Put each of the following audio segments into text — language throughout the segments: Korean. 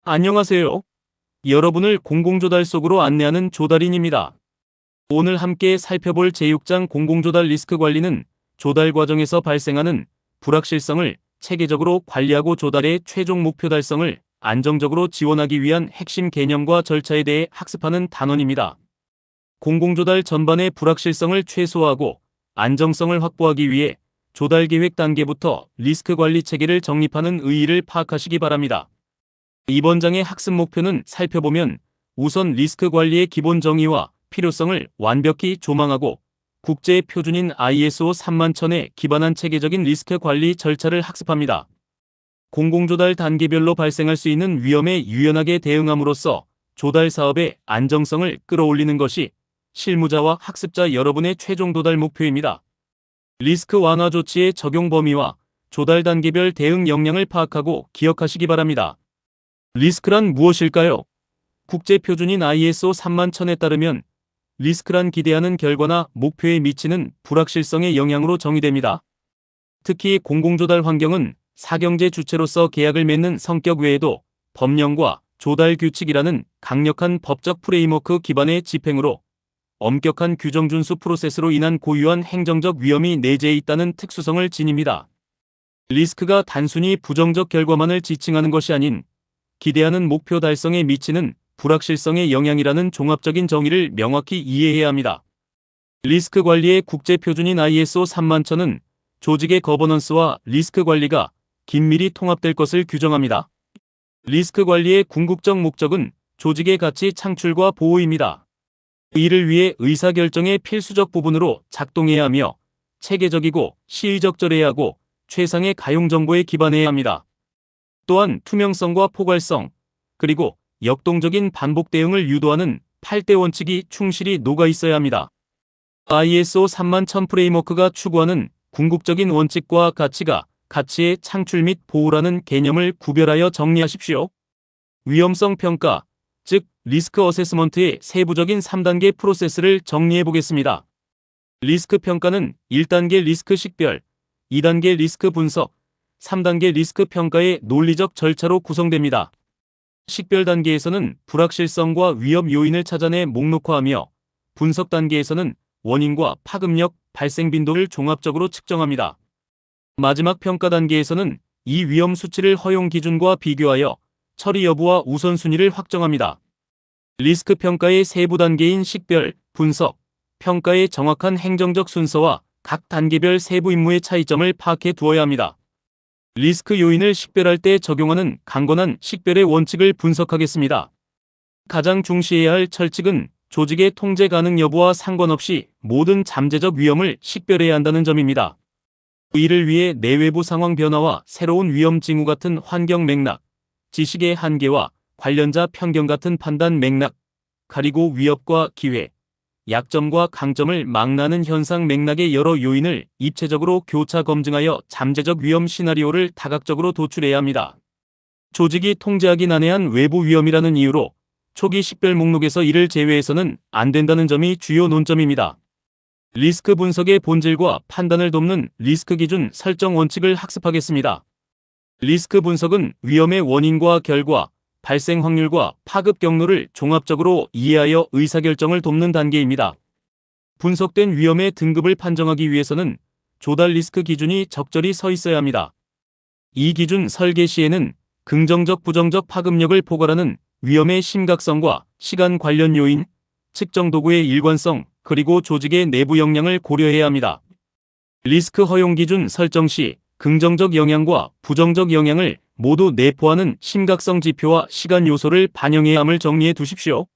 안녕하세요. 여러분을 공공조달 속으로 안내하는 조달인입니다. 오늘 함께 살펴볼 제6장 공공조달 리스크 관리는 조달 과정에서 발생하는 불확실성을 체계적으로 관리하고 조달의 최종 목표 달성을 안정적으로 지원하기 위한 핵심 개념과 절차에 대해 학습하는 단원입니다. 공공조달 전반의 불확실성을 최소화하고 안정성을 확보하기 위해 조달 계획 단계부터 리스크 관리 체계를 정립하는 의의를 파악하시기 바랍니다. 이번 장의 학습 목표는 살펴보면 우선 리스크 관리의 기본 정의와 필요성을 완벽히 조망하고 국제 표준인 ISO 31000에 기반한 체계적인 리스크 관리 절차를 학습합니다. 공공조달 단계별로 발생할 수 있는 위험에 유연하게 대응함으로써 조달 사업의 안정성을 끌어올리는 것이 실무자와 학습자 여러분의 최종 도달 목표입니다. 리스크 완화 조치의 적용 범위와 조달 단계별 대응 역량을 파악하고 기억하시기 바랍니다. 리스크란 무엇일까요? 국제 표준인 ISO 31000에 따르면 리스크란 기대하는 결과나 목표에 미치는 불확실성의 영향으로 정의됩니다. 특히 공공조달 환경은 사경제 주체로서 계약을 맺는 성격 외에도 법령과 조달 규칙이라는 강력한 법적 프레임워크 기반의 집행으로 엄격한 규정 준수 프로세스로 인한 고유한 행정적 위험이 내재해 있다는 특수성을 지닙니다. 리스크가 단순히 부정적 결과만을 지칭하는 것이 아닌 기대하는 목표 달성에 미치는 불확실성의 영향이라는 종합적인 정의를 명확히 이해해야 합니다. 리스크 관리의 국제 표준인 ISO 31000은 조직의 거버넌스와 리스크 관리가 긴밀히 통합될 것을 규정합니다. 리스크 관리의 궁극적 목적은 조직의 가치 창출과 보호입니다. 이를 위해 의사결정의 필수적 부분으로 작동해야 하며 체계적이고 시의적절해야 하고 최상의 가용 정보에 기반해야 합니다. 또한 투명성과 포괄성, 그리고 역동적인 반복 대응을 유도하는 8대 원칙이 충실히 녹아 있어야 합니다. ISO 31000 프레임워크가 추구하는 궁극적인 원칙과 가치가 가치의 창출 및 보호라는 개념을 구별하여 정리하십시오. 위험성 평가, 즉 리스크 어세스먼트의 세부적인 3단계 프로세스를 정리해 보겠습니다. 리스크 평가는 1단계 리스크 식별, 2단계 리스크 분석, 3단계 리스크 평가의 논리적 절차로 구성됩니다. 식별 단계에서는 불확실성과 위험 요인을 찾아내 목록화하며 분석 단계에서는 원인과 파급력, 발생 빈도를 종합적으로 측정합니다. 마지막 평가 단계에서는 이 위험 수치를 허용 기준과 비교하여 처리 여부와 우선순위를 확정합니다. 리스크 평가의 세부 단계인 식별, 분석, 평가의 정확한 행정적 순서와 각 단계별 세부 임무의 차이점을 파악해 두어야 합니다. 리스크 요인을 식별할 때 적용하는 강건한 식별의 원칙을 분석하겠습니다. 가장 중시해야 할 철칙은 조직의 통제 가능 여부와 상관없이 모든 잠재적 위험을 식별해야 한다는 점입니다. 이를 위해 내외부 상황 변화와 새로운 위험 징후 같은 환경 맥락, 지식의 한계와 관련자 편견 같은 판단 맥락, 가리고 위협과 기회, 약점과 강점을 망라하는 현상 맥락의 여러 요인을 입체적으로 교차 검증하여 잠재적 위험 시나리오를 다각적으로 도출해야 합니다. 조직이 통제하기 난해한 외부 위험이라는 이유로 초기 식별 목록에서 이를 제외해서는 안 된다는 점이 주요 논점입니다. 리스크 분석의 본질과 판단을 돕는 리스크 기준 설정 원칙을 학습하겠습니다. 리스크 분석은 위험의 원인과 결과, 발생 확률과 파급 경로를 종합적으로 이해하여 의사결정을 돕는 단계입니다. 분석된 위험의 등급을 판정하기 위해서는 조달 리스크 기준이 적절히 서 있어야 합니다. 이 기준 설계 시에는 긍정적 부정적 파급력을 포괄하는 위험의 심각성과 시간 관련 요인, 측정 도구의 일관성, 그리고 조직의 내부 역량을 고려해야 합니다. 리스크 허용 기준 설정 시 긍정적 영향과 부정적 영향을 모두 내포하는 심각성 지표와 시간 요소를 반영해야 함을 정리해 두십시오.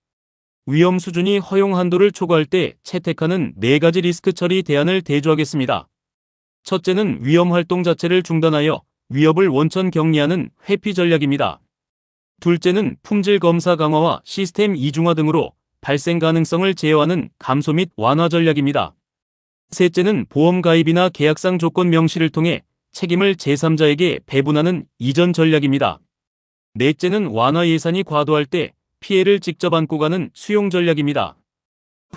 위험 수준이 허용 한도를 초과할 때 채택하는 4가지 리스크 처리 대안을 대조하겠습니다. 첫째는 위험 활동 자체를 중단하여 위협을 원천 격리하는 회피 전략입니다. 둘째는 품질 검사 강화와 시스템 이중화 등으로 발생 가능성을 제어하는 감소 및 완화 전략입니다. 셋째는 보험 가입이나 계약상 조건 명시를 통해 책임을 제3자에게 배분하는 이전 전략입니다. 넷째는 완화 예산이 과도할 때 피해를 직접 안고 가는 수용 전략입니다.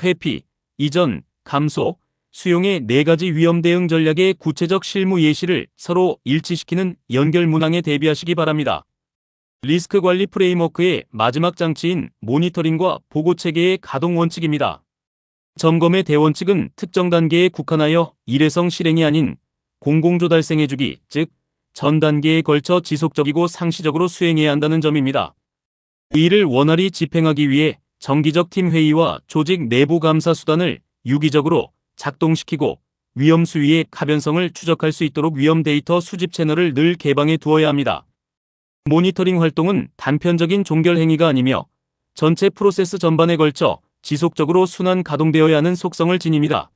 회피, 이전, 감소, 수용의 4가지 위험 대응 전략의 구체적 실무 예시를 서로 일치시키는 연결 문항에 대비하시기 바랍니다. 리스크 관리 프레임워크의 마지막 장치인 모니터링과 보고 체계의 가동 원칙입니다. 점검의 대원칙은 특정 단계에 국한하여 일회성 실행이 아닌 공공조달생해주기, 즉 전 단계에 걸쳐 지속적이고 상시적으로 수행해야 한다는 점입니다. 이를 원활히 집행하기 위해 정기적 팀 회의와 조직 내부 감사 수단을 유기적으로 작동시키고 위험 수위의 가변성을 추적할 수 있도록 위험 데이터 수집 채널을 늘 개방해 두어야 합니다. 모니터링 활동은 단편적인 종결 행위가 아니며 전체 프로세스 전반에 걸쳐 지속적으로 순환 가동되어야 하는 속성을 지닙니다.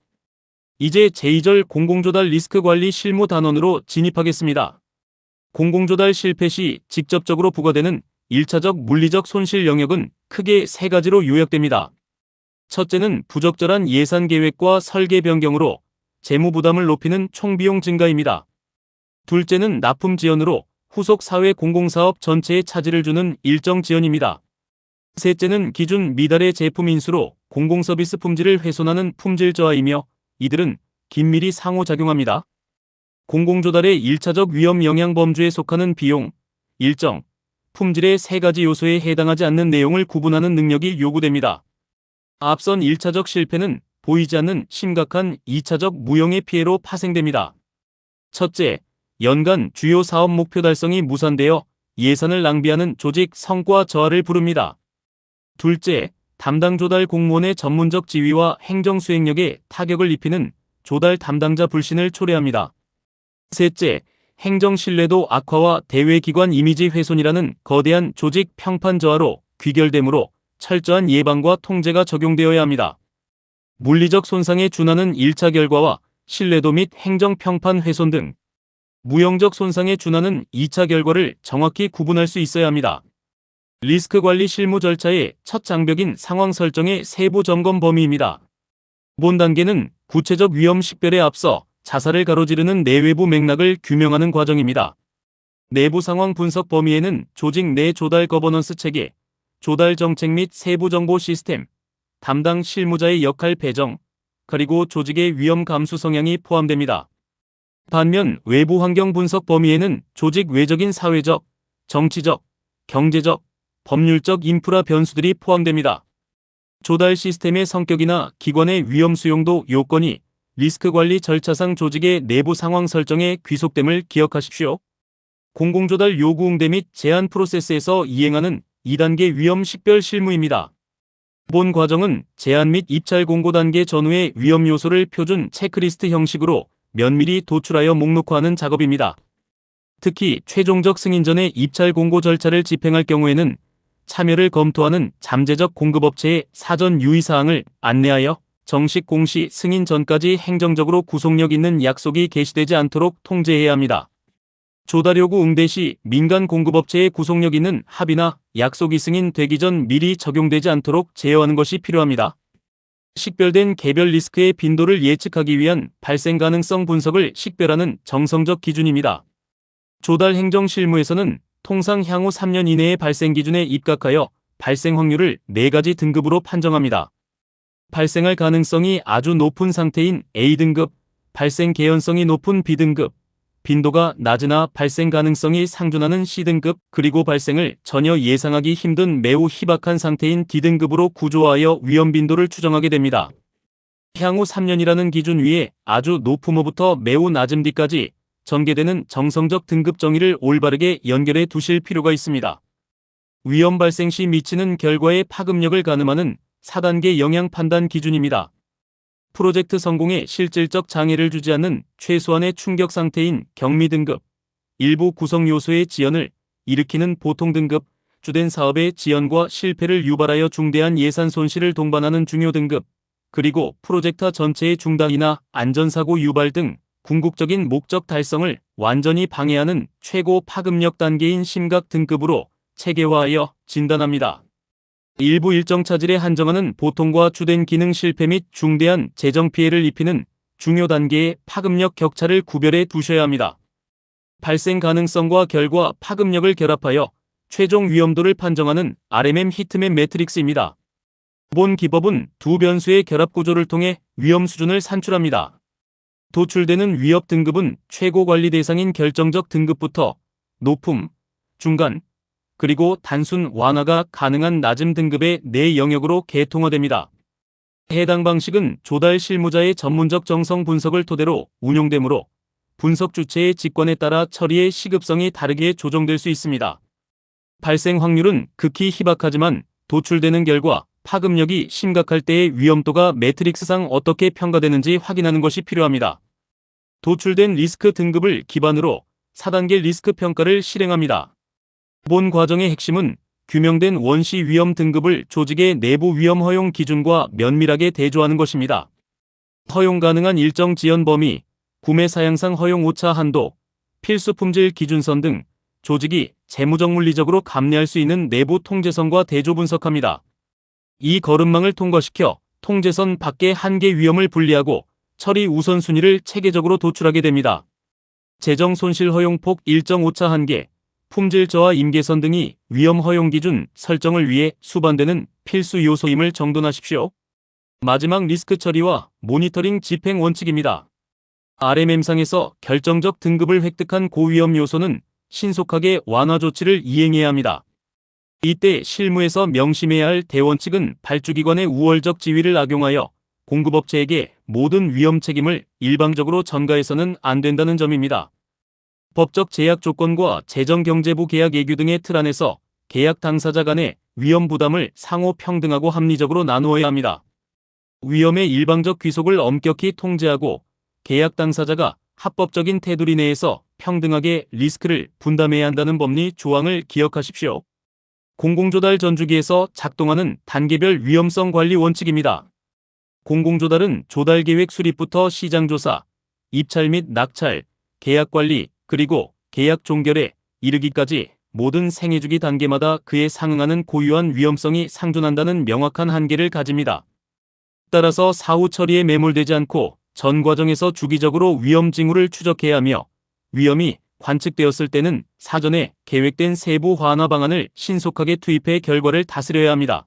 이제 제2절 공공조달 리스크 관리 실무 단원으로 진입하겠습니다. 공공조달 실패 시 직접적으로 부과되는 1차적 물리적 손실 영역은 크게 세 가지로 요약됩니다. 첫째는 부적절한 예산 계획과 설계 변경으로 재무 부담을 높이는 총비용 증가입니다. 둘째는 납품 지연으로 후속 사회 공공사업 전체에 차질을 주는 일정 지연입니다. 셋째는 기준 미달의 제품 인수로 공공서비스 품질을 훼손하는 품질 저하이며 이들은 긴밀히 상호작용합니다. 공공조달의 1차적 위험 영향 범주에 속하는 비용, 일정, 품질의 세 가지 요소에 해당하지 않는 내용을 구분하는 능력이 요구됩니다. 앞선 1차적 실패는 보이지 않는 심각한 2차적 무형의 피해로 파생됩니다. 첫째, 연간 주요 사업 목표 달성이 무산되어 예산을 낭비하는 조직 성과 저하를 부릅니다. 둘째, 담당 조달 공무원의 전문적 지위와 행정 수행력에 타격을 입히는 조달 담당자 불신을 초래합니다. 셋째, 행정 신뢰도 악화와 대외기관 이미지 훼손이라는 거대한 조직 평판 저하로 귀결되므로 철저한 예방과 통제가 적용되어야 합니다. 물리적 손상에 준하는 1차 결과와 신뢰도 및 행정 평판 훼손 등 무형적 손상에 준하는 2차 결과를 정확히 구분할 수 있어야 합니다. 리스크 관리 실무 절차의 첫 장벽인 상황 설정의 세부 점검 범위입니다. 본 단계는 구체적 위험 식별에 앞서 자사를 가로지르는 내외부 맥락을 규명하는 과정입니다. 내부 상황 분석 범위에는 조직 내 조달 거버넌스 체계, 조달 정책 및 세부 정보 시스템, 담당 실무자의 역할 배정, 그리고 조직의 위험 감수 성향이 포함됩니다. 반면 외부 환경 분석 범위에는 조직 외적인 사회적, 정치적, 경제적, 법률적 인프라 변수들이 포함됩니다. 조달 시스템의 성격이나 기관의 위험 수용도 요건이 리스크 관리 절차상 조직의 내부 상황 설정에 귀속됨을 기억하십시오. 공공조달 요구 응대 및 제안 프로세스에서 이행하는 2단계 위험 식별 실무입니다. 본 과정은 제안 및 입찰 공고 단계 전후의 위험 요소를 표준 체크리스트 형식으로 면밀히 도출하여 목록화하는 작업입니다. 특히 최종적 승인 전에 입찰 공고 절차를 집행할 경우에는 참여를 검토하는 잠재적 공급업체의 사전 유의사항을 안내하여 정식 공시 승인 전까지 행정적으로 구속력 있는 약속이 개시되지 않도록 통제해야 합니다. 조달 요구 응대 시 민간 공급업체의 구속력 있는 합의나 약속이 승인되기 전 미리 적용되지 않도록 제어하는 것이 필요합니다. 식별된 개별 리스크의 빈도를 예측하기 위한 발생 가능성 분석을 식별하는 정성적 기준입니다. 조달 행정 실무에서는 통상 향후 3년 이내의 발생 기준에 입각하여 발생 확률을 4가지 등급으로 판정합니다. 발생할 가능성이 아주 높은 상태인 A등급, 발생 개연성이 높은 B등급, 빈도가 낮으나 발생 가능성이 상존하는 C등급, 그리고 발생을 전혀 예상하기 힘든 매우 희박한 상태인 D등급으로 구조하여 위험 빈도를 추정하게 됩니다. 향후 3년이라는 기준 위에 아주 높음부터 매우 낮음 D까지 전개되는 정성적 등급 정의를 올바르게 연결해 두실 필요가 있습니다. 위험 발생 시 미치는 결과의 파급력을 가늠하는 4단계 영향 판단 기준입니다. 프로젝트 성공에 실질적 장애를 주지 않는 최소한의 충격 상태인 경미 등급, 일부 구성 요소의 지연을 일으키는 보통 등급, 주된 사업의 지연과 실패를 유발하여 중대한 예산 손실을 동반하는 중요 등급, 그리고 프로젝트 전체의 중단이나 안전사고 유발 등 궁극적인 목적 달성을 완전히 방해하는 최고 파급력 단계인 심각 등급으로 체계화하여 진단합니다. 일부 일정 차질에 한정하는 보통과 주된 기능 실패 및 중대한 재정 피해를 입히는 중요 단계의 파급력 격차를 구별해 두셔야 합니다. 발생 가능성과 결과 파급력을 결합하여 최종 위험도를 판정하는 RMM 히트맵 매트릭스입니다. 본 기법은 두 변수의 결합 구조를 통해 위험 수준을 산출합니다. 도출되는 위협 등급은 최고 관리 대상인 결정적 등급부터 높음, 중간, 그리고 단순 완화가 가능한 낮은 등급의 내 영역으로 개통화됩니다. 해당 방식은 조달 실무자의 전문적 정성 분석을 토대로 운용되므로 분석 주체의 직관에 따라 처리의 시급성이 다르게 조정될 수 있습니다. 발생 확률은 극히 희박하지만 도출되는 결과 파급력이 심각할 때의 위험도가 매트릭스상 어떻게 평가되는지 확인하는 것이 필요합니다. 도출된 리스크 등급을 기반으로 4단계 리스크 평가를 실행합니다. 본 과정의 핵심은 규명된 원시 위험 등급을 조직의 내부 위험 허용 기준과 면밀하게 대조하는 것입니다. 허용 가능한 일정 지연 범위, 구매 사양상 허용 오차 한도, 필수 품질 기준선 등 조직이 재무적 물리적으로 감내할 수 있는 내부 통제선과 대조 분석합니다. 이 거름망을 통과시켜 통제선 밖의 한계 위험을 분리하고 처리 우선순위를 체계적으로 도출하게 됩니다. 재정 손실 허용폭 일정 오차 한계, 품질 저하 임계선 등이 위험 허용 기준 설정을 위해 수반되는 필수 요소임을 정돈하십시오. 마지막 리스크 처리와 모니터링 집행 원칙입니다. RMM상에서 결정적 등급을 획득한 고위험 요소는 신속하게 완화 조치를 이행해야 합니다. 이때 실무에서 명심해야 할 대원칙은 발주기관의 우월적 지위를 악용하여 공급업체에게 모든 위험 책임을 일방적으로 전가해서는 안 된다는 점입니다. 법적 제약 조건과 재정경제부 계약 예규 등의 틀 안에서 계약 당사자 간의 위험 부담을 상호 평등하고 합리적으로 나누어야 합니다. 위험의 일방적 귀속을 엄격히 통제하고 계약 당사자가 합법적인 테두리 내에서 평등하게 리스크를 분담해야 한다는 법리 조항을 기억하십시오. 공공조달 전주기에서 작동하는 단계별 위험성 관리 원칙입니다. 공공조달은 조달계획 수립부터 시장조사, 입찰 및 낙찰, 계약관리, 그리고 계약 종결에 이르기까지 모든 생애주기 단계마다 그에 상응하는 고유한 위험성이 상존한다는 명확한 한계를 가집니다. 따라서 사후 처리에 매몰되지 않고 전 과정에서 주기적으로 위험 징후를 추적해야 하며 위험이 관측되었을 때는 사전에 계획된 세부 완화 방안을 신속하게 투입해 결과를 다스려야 합니다.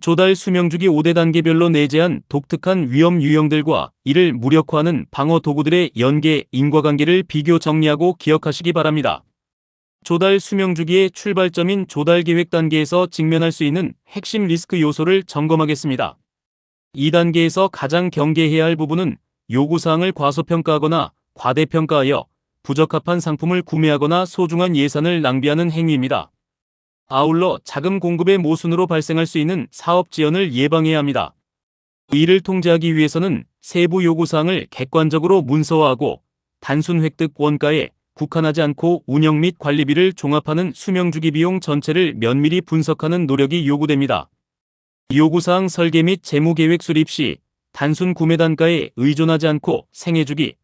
조달 수명주기 5대 단계별로 내재한 독특한 위험 유형들과 이를 무력화하는 방어 도구들의 연계, 인과관계를 비교 정리하고 기억하시기 바랍니다. 조달 수명주기의 출발점인 조달계획 단계에서 직면할 수 있는 핵심 리스크 요소를 점검하겠습니다. 2단계에서 가장 경계해야 할 부분은 요구사항을 과소평가하거나 과대평가하여 부적합한 상품을 구매하거나 소중한 예산을 낭비하는 행위입니다. 아울러 자금 공급의 모순으로 발생할 수 있는 사업 지연을 예방해야 합니다. 이를 통제하기 위해서는 세부 요구사항을 객관적으로 문서화하고 단순 획득 원가에 국한하지 않고 운영 및 관리비를 종합하는 수명주기 비용 전체를 면밀히 분석하는 노력이 요구됩니다. 요구사항 설계 및 재무계획 수립 시 단순 구매 단가에 의존하지 않고 생애주기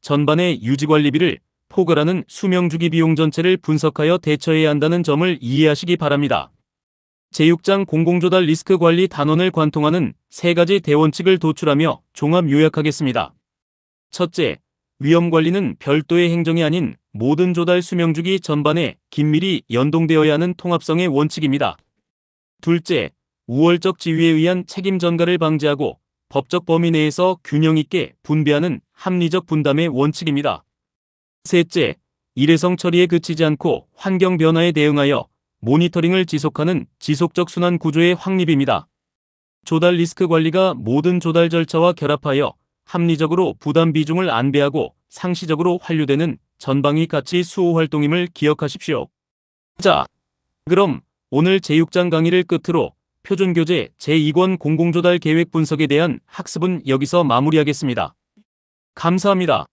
전반의 유지관리비를 포괄하는 수명주기 비용 전체를 분석하여 대처해야 한다는 점을 이해하시기 바랍니다. 제6장 공공조달 리스크 관리 단원을 관통하는 3가지 대원칙을 도출하며 종합 요약하겠습니다. 첫째, 위험관리는 별도의 행정이 아닌 모든 조달 수명주기 전반에 긴밀히 연동되어야 하는 통합성의 원칙입니다. 둘째, 우월적 지위에 의한 책임 전가를 방지하고 법적 범위 내에서 균형 있게 분배하는 합리적 분담의 원칙입니다. 셋째, 일회성 처리에 그치지 않고 환경 변화에 대응하여 모니터링을 지속하는 지속적 순환 구조의 확립입니다. 조달 리스크 관리가 모든 조달 절차와 결합하여 합리적으로 부담 비중을 안배하고 상시적으로 환류되는 전방위 가치 수호 활동임을 기억하십시오. 자, 그럼 오늘 제6장 강의를 끝으로 표준교재 제2권 공공조달 계획 분석에 대한 학습은 여기서 마무리하겠습니다. 감사합니다.